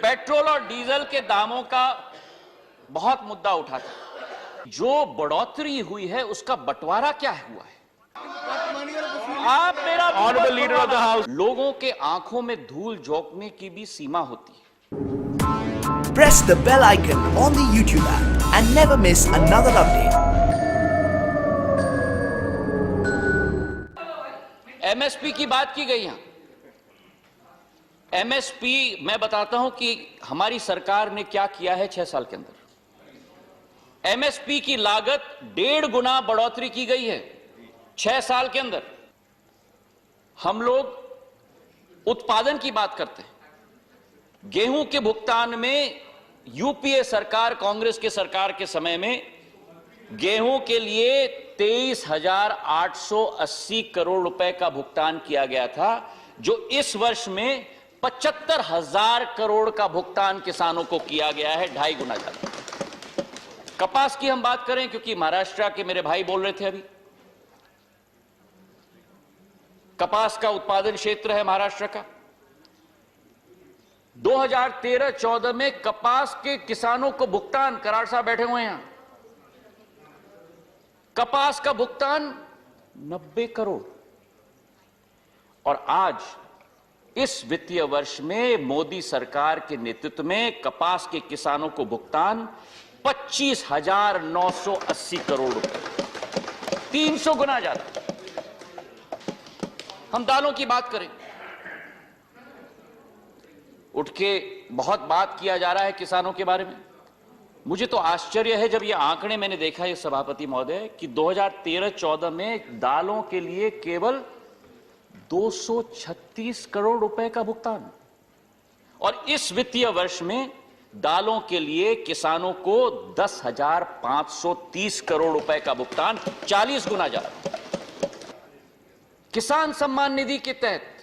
Petrol और diesel के दामों का बहुत मुद्दा उठा था। जो बढ़ोतरी हुई है उसका बंटवारा क्या हुआ है? आप मेरा honourable leader of the house, लोगों के आंखों में धूल झोंकने की भी सीमा होती है। Press the bell icon on the YouTube app and never miss another update. MSP की बात की गई यहां। एमएसपी मैं बताता हूं कि हमारी सरकार ने क्या किया है 6 साल के अंदर। एमएसपी की लागत 1.5 गुना बढ़ोतरी की गई है 6 साल के अंदर। हम लोग उत्पादन की बात करते हैं। गेहूं के भुगतान में यूपीए सरकार, कांग्रेस के सरकार के समय में गेहूं के लिए 23,880 करोड़ रुपए का भुगतान किया गया था, जो इस वर्ष में 75,000 करोड़ का भुगतान किसानों को किया गया है, 2.5 गुना ज्यादा। कपास की हम बात करें, क्योंकि महाराष्ट्र के मेरे भाई बोल रहे थे अभी, कपास का उत्पादन क्षेत्र है महाराष्ट्र का। 2013-14 में कपास के किसानों को भुगतान, कराड़ साहब बैठे हुए हैं यहां, कपास का भुगतान 90 करोड़। और आज इस वित्तीय वर्ष में मोदी सरकार के नेतृत्व में कपास के किसानों को भुगतान 25,980 करोड़ रुपए, 300 गुना ज्यादा। हम दालों की बात करें, उठ के बहुत बात किया जा रहा है किसानों के बारे में। मुझे तो आश्चर्य है जब ये आंकड़े मैंने देखा है सभापति महोदय कि 2013-14 में दालों के लिए केवल 236 करोड़ रुपए का भुगतान, और इस वित्तीय वर्ष में दालों के लिए किसानों को 10,530 करोड़ रुपए का भुगतान, 40 गुना ज्यादा। किसान सम्मान निधि के तहत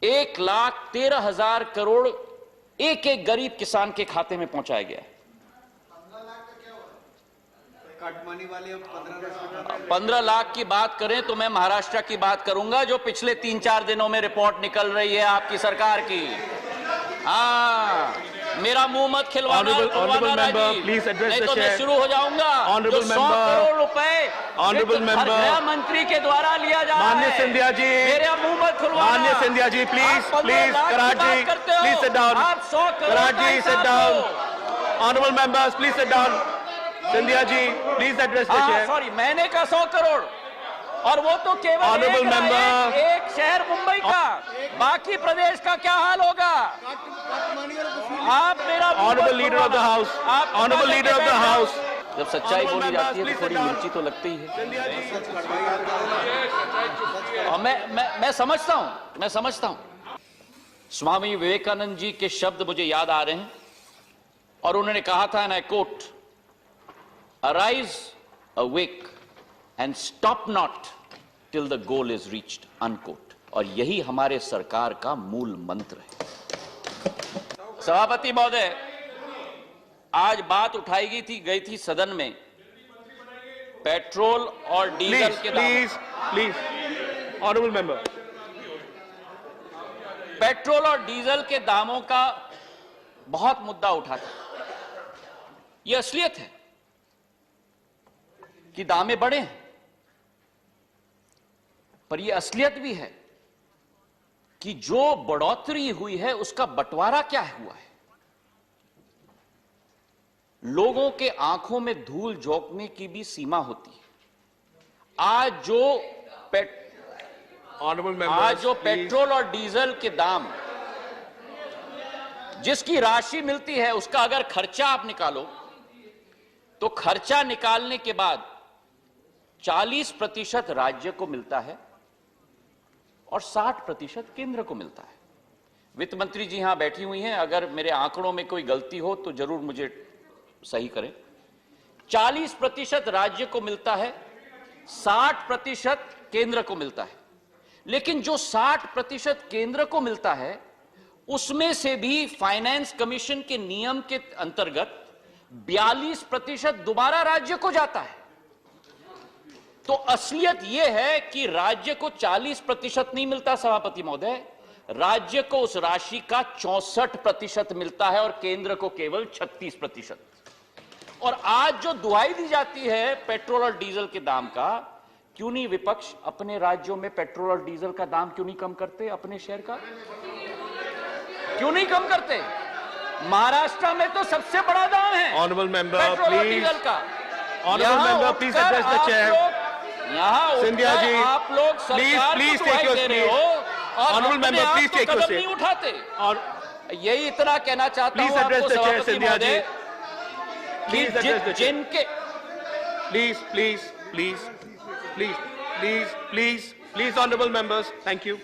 1,13,000 करोड़ एक एक गरीब किसान के खाते में पहुंचाया गया है। 15 लाख की बात करें तो मैं महाराष्ट्र की बात करूंगा, जो पिछले 3-4 दिनों में रिपोर्ट निकल रही है आपकी सरकार की। मेरा मुंह मत खिलवाना, नहीं तो मैं शुरू हो जाऊंगा। जो 100 करोड़ रुपए गृह मंत्री के द्वारा लिया जा रहा है, माननीय सिंधिया जी, मेरा मुंह मत खुलवाना। माननीय Scindia ji, please Karad ji, please sit down. आप 100 Karad ji, sit down. Honourable members, please sit down. Scindia ji, please address the chair. Sorry, मैंने कहा 100 करोड़, और वो तो केवल ऑनरेबल मेंबर, एक शहर मुंबई का, बाकी प्रदेश का क्या हाल होगा? आप मेरा honourable leader of the house, honourable leader of the house, जब सच्चाई बोली जाती है तो थोड़ी मिर्ची तो लगती ही है। और मैं समझता हूं स्वामी विवेकानंद जी के शब्द मुझे याद आ रहे हैं, और उन्होंने कहा था, and I quote, arise, awake and stop not till the goal is reached, unquote. और यही हमारे सरकार का मूल मंत्र है। सभापति महोदय, आज बात उठाई गई थी सदन में पेट्रोल और डीजल के दाम। प्लीज ऑनरेबल मेंबर, पेट्रोल और डीजल के दामों का बहुत मुद्दा उठा था। यह असलियत है कि दामें बढ़े हैं, पर यह असलियत भी है कि जो बढ़ोतरी हुई है उसका बंटवारा क्या हुआ है। लोगों के आंखों में धूल झोंकने की भी सीमा होती है। आज जो पेट्रोल और डीजल के दाम, जिसकी राशि मिलती है, उसका अगर खर्चा आप निकालो तो खर्चा निकालने के बाद 40% राज्य को मिलता है और 60% केंद्र को मिलता है। वित्त मंत्री जी यहां बैठी हुई हैं, अगर मेरे आंकड़ों में कोई गलती हो तो जरूर मुझे सही करें। 40% राज्य को मिलता है, 60% केंद्र को मिलता है। लेकिन जो 60% केंद्र को मिलता है, उसमें से भी फाइनेंस कमीशन के नियम के अंतर्गत 42% दोबारा राज्य को जाता है। तो असलियत यह है कि राज्य को 40% नहीं मिलता सभापति महोदय, राज्य को उस राशि का 64% मिलता है और केंद्र को केवल 36%। और आज जो दुहाई दी जाती है पेट्रोल और डीजल के दाम का, क्यों नहीं विपक्ष अपने राज्यों में पेट्रोल और डीजल का दाम क्यों नहीं कम करते? अपने शहर का क्यों नहीं कम करते? महाराष्ट्र में तो सबसे बड़ा दाम है Honorable member, पेट्रोल और please. डीजल का। Honorable member, please address the chair. यहाँ सिंधिया जी, आप लोग सरकार please को take दुहाई your दे रहे seat. हो और Honorable अपने member, आप please तो take your कदम seat. नहीं उठाते। और यही इतना कहना चाहता Please हूं address आपको the chair, सभापति सिंधिया जी. महोदय, Please कि address the chair. जिनके Please, honorable members, thank you.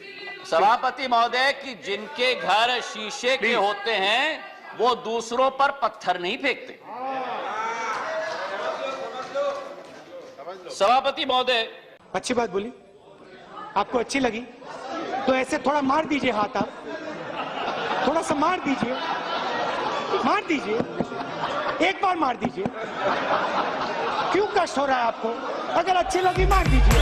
सभापति महोदय कि जिनके घर शीशे के Please. होते हैं वो दूसरों पर पत्थर नहीं फेंकते। सभापति महोदय, अच्छी बात बोली, आपको अच्छी लगी तो ऐसे थोड़ा मार दीजिए हाथ, आप थोड़ा सा मार दीजिए, एक बार मार दीजिए। क्यों कष्ट हो रहा है आपको? अगर अच्छी लगी मार दीजिए।